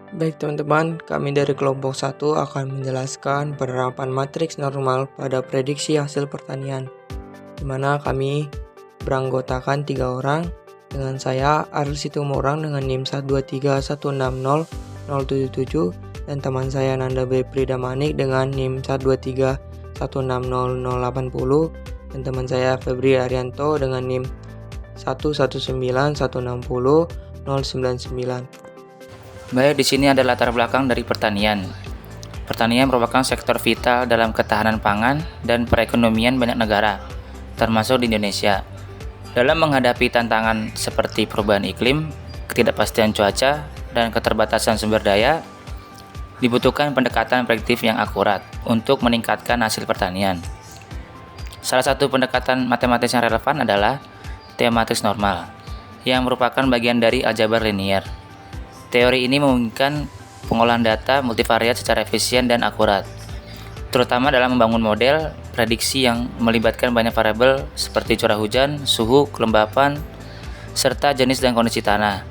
Baik teman-teman, kami dari kelompok 1 akan menjelaskan penerapan matriks normal pada prediksi hasil pertanian, di mana kami beranggotakan 3 orang, dengan saya Aril Situmorang dengan NIM 123160077 dan teman saya Nanda B. Pridamanik dengan NIM 123160080 dan teman saya Febri Arianto dengan NIM 119160099. Baik, di sini ada latar belakang dari pertanian. Pertanian merupakan sektor vital dalam ketahanan pangan dan perekonomian banyak negara, termasuk di Indonesia. Dalam menghadapi tantangan seperti perubahan iklim, ketidakpastian cuaca, dan keterbatasan sumber daya, dibutuhkan pendekatan prediktif yang akurat untuk meningkatkan hasil pertanian. Salah satu pendekatan matematis yang relevan adalah teori matriks normal, yang merupakan bagian dari aljabar linier. Teori ini memungkinkan pengolahan data multivariat secara efisien dan akurat, terutama dalam membangun model prediksi yang melibatkan banyak variabel seperti curah hujan, suhu, kelembapan, serta jenis dan kondisi tanah.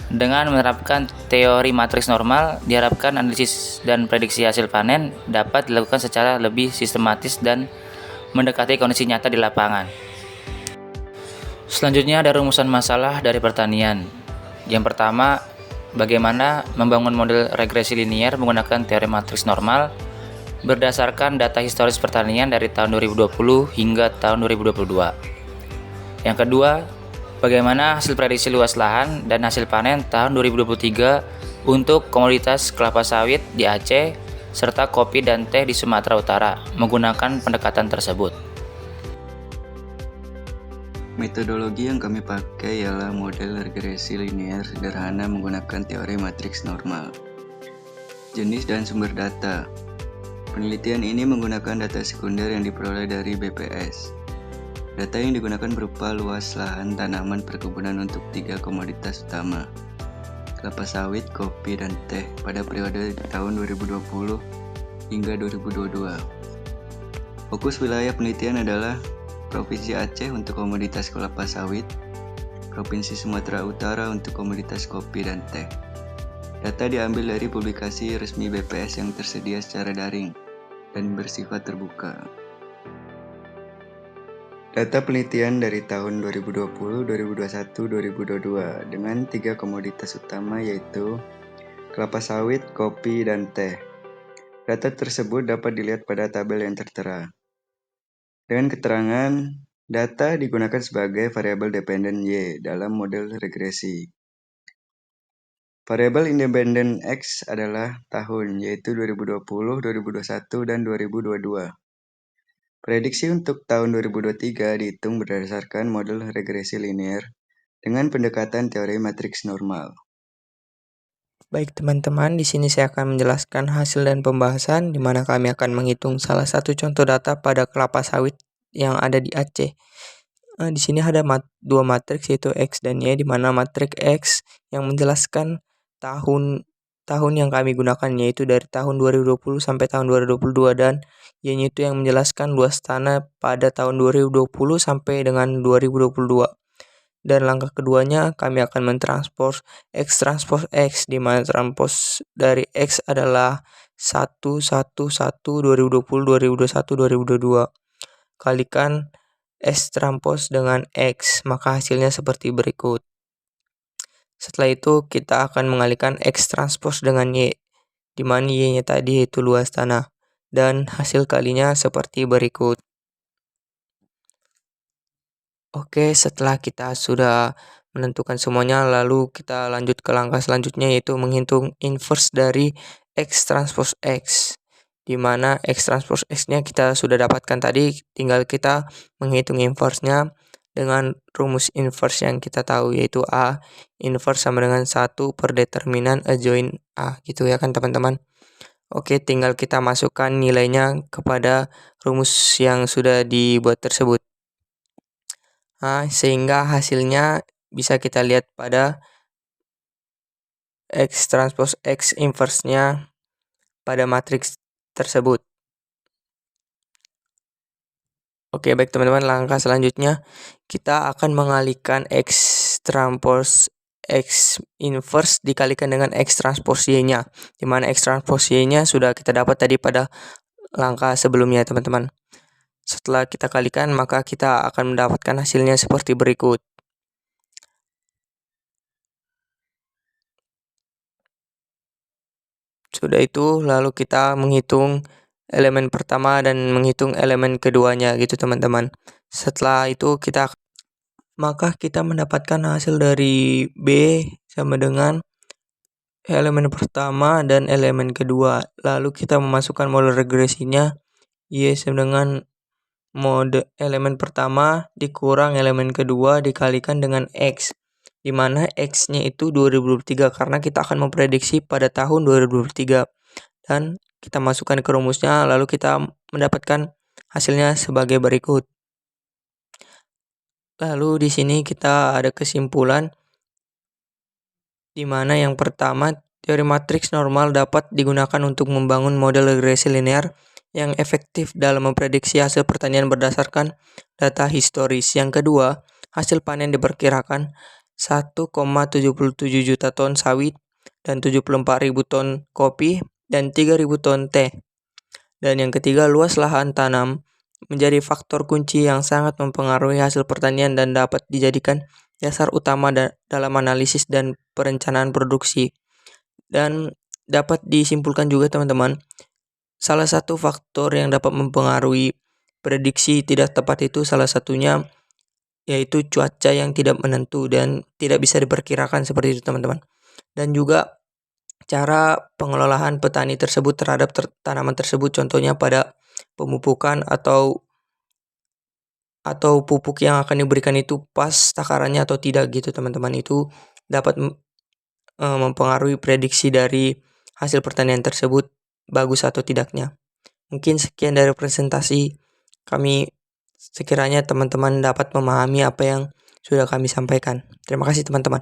Dengan menerapkan teori matriks normal, diharapkan analisis dan prediksi hasil panen dapat dilakukan secara lebih sistematis dan mendekati kondisi nyata di lapangan. Selanjutnya ada rumusan masalah dari pertanian. Yang pertama, bagaimana membangun model regresi linier menggunakan teori matriks normal berdasarkan data historis pertanian dari tahun 2020 hingga tahun 2022. Yang kedua, bagaimana hasil prediksi luas lahan dan hasil panen tahun 2023 untuk komoditas kelapa sawit di Aceh serta kopi dan teh di Sumatera Utara menggunakan pendekatan tersebut. Metodologi yang kami pakai ialah model regresi linier sederhana menggunakan teori matriks normal. Jenis dan sumber data. Penelitian ini menggunakan data sekunder yang diperoleh dari BPS. Data yang digunakan berupa luas lahan tanaman perkebunan untuk 3 komoditas utama, kelapa sawit, kopi, dan teh pada periode tahun 2020 hingga 2022. Fokus wilayah penelitian adalah Provinsi Aceh untuk komoditas kelapa sawit, Provinsi Sumatera Utara untuk komoditas kopi dan teh. Data diambil dari publikasi resmi BPS yang tersedia secara daring dan bersifat terbuka. Data penelitian dari tahun 2020, 2021, 2022 dengan 3 komoditas utama yaitu kelapa sawit, kopi, dan teh. Data tersebut dapat dilihat pada tabel yang tertera. Dengan keterangan, data digunakan sebagai variabel dependen Y dalam model regresi. Variabel independen X adalah tahun, yaitu 2020, 2021, dan 2022. Prediksi untuk tahun 2023 dihitung berdasarkan model regresi linier dengan pendekatan teori matriks normal. Baik teman-teman, di sini saya akan menjelaskan hasil dan pembahasan di mana kami akan menghitung salah satu contoh data pada kelapa sawit yang ada di Aceh. Di sini ada dua matriks yaitu X dan Y, di mana matriks X yang menjelaskan tahun yang kami gunakan yaitu dari tahun 2020 sampai tahun 2022 dan Y-nya itu yang menjelaskan luas tanah pada tahun 2020 sampai dengan 2022. Dan langkah keduanya kami akan mentranspos X transpos X, di mana transpos dari X adalah 111 2020 2021 2022 kalikan S transpos dengan X, maka hasilnya seperti berikut. Setelah itu kita akan mengalihkan X transpos dengan Y, di mana Y-nya tadi yaitu luas tanah, dan hasil kalinya seperti berikut. Oke, setelah kita sudah menentukan semuanya, lalu kita lanjut ke langkah selanjutnya yaitu menghitung inverse dari X transpos X, di mana X transpos X-nya kita sudah dapatkan tadi, tinggal kita menghitung inverse-nya dengan rumus inverse yang kita tahu yaitu A inverse sama dengan 1 per determinan adjoint A, gitu ya kan teman-teman. Oke, tinggal kita masukkan nilainya kepada rumus yang sudah dibuat tersebut. Sehingga hasilnya bisa kita lihat pada X transpos X inverse-nya pada matriks tersebut. Oke, baik teman-teman, langkah selanjutnya kita akan mengalihkan X transpos X inverse dikalikan dengan X transpose Y-nya, di mana X transpose Y-nya sudah kita dapat tadi pada langkah sebelumnya teman-teman. Setelah kita kalikan, maka kita akan mendapatkan hasilnya seperti berikut. Sudah itu, lalu kita menghitung elemen pertama dan menghitung elemen keduanya gitu teman-teman. Setelah itu maka kita mendapatkan hasil dari B sama dengan elemen pertama dan elemen kedua. Lalu kita memasukkan model regresinya, Y sama dengan mode elemen pertama dikurang elemen kedua dikalikan dengan X, di mana X-nya itu 2023 karena kita akan memprediksi pada tahun 2023. Dan kita masukkan ke rumusnya, lalu kita mendapatkan hasilnya sebagai berikut. Lalu di sini kita ada kesimpulan, di mana yang pertama, teori matriks normal dapat digunakan untuk membangun model regresi linear yang efektif dalam memprediksi hasil pertanian berdasarkan data historis. Yang kedua, hasil panen diperkirakan 1,77 juta ton sawit dan 74.000 ton kopi dan 3.000 ton teh. Dan yang ketiga, luas lahan tanam menjadi faktor kunci yang sangat mempengaruhi hasil pertanian dan dapat dijadikan dasar utama dalam analisis dan perencanaan produksi. Dan dapat disimpulkan juga teman-teman, salah satu faktor yang dapat mempengaruhi prediksi tidak tepat itu salah satunya yaitu cuaca yang tidak menentu dan tidak bisa diperkirakan seperti itu teman-teman. Dan juga cara pengelolaan petani tersebut terhadap tanaman tersebut, contohnya pada pemupukan atau pupuk yang akan diberikan itu pas takarannya atau tidak gitu teman-teman. Itu dapat mempengaruhi prediksi dari hasil pertanian tersebut bagus atau tidaknya. Mungkin sekian dari presentasi kami, sekiranya teman-teman dapat memahami apa yang sudah kami sampaikan. Terima kasih teman-teman.